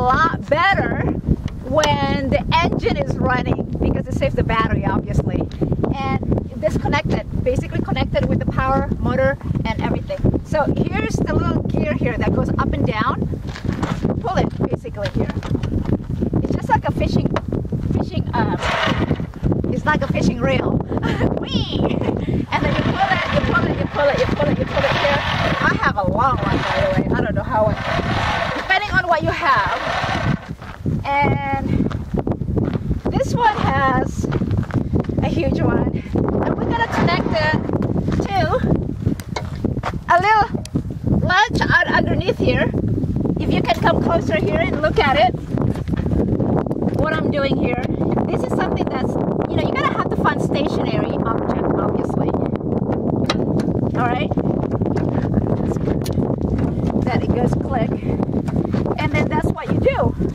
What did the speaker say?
lot better when the engine is running because it saves the battery, obviously. And this connected, basically connected with the power motor and everything. So here's the little gear here that goes up and down. Pull it basically here. It's just like a fishing it's like a fishing reel. Whee! And then you pull it, you pull it, you pull it, you pull it, you pull it here. I have a long one, by the way. I don't know how, depending on what you have. And this one has a huge one. And we're gonna connect it to a little ledge out underneath here. If you can come closer here and look at it, what I'm doing here. This is something that's, you know, you gotta have to find stationary object, obviously. Alright? That it goes click. And then that's what you do.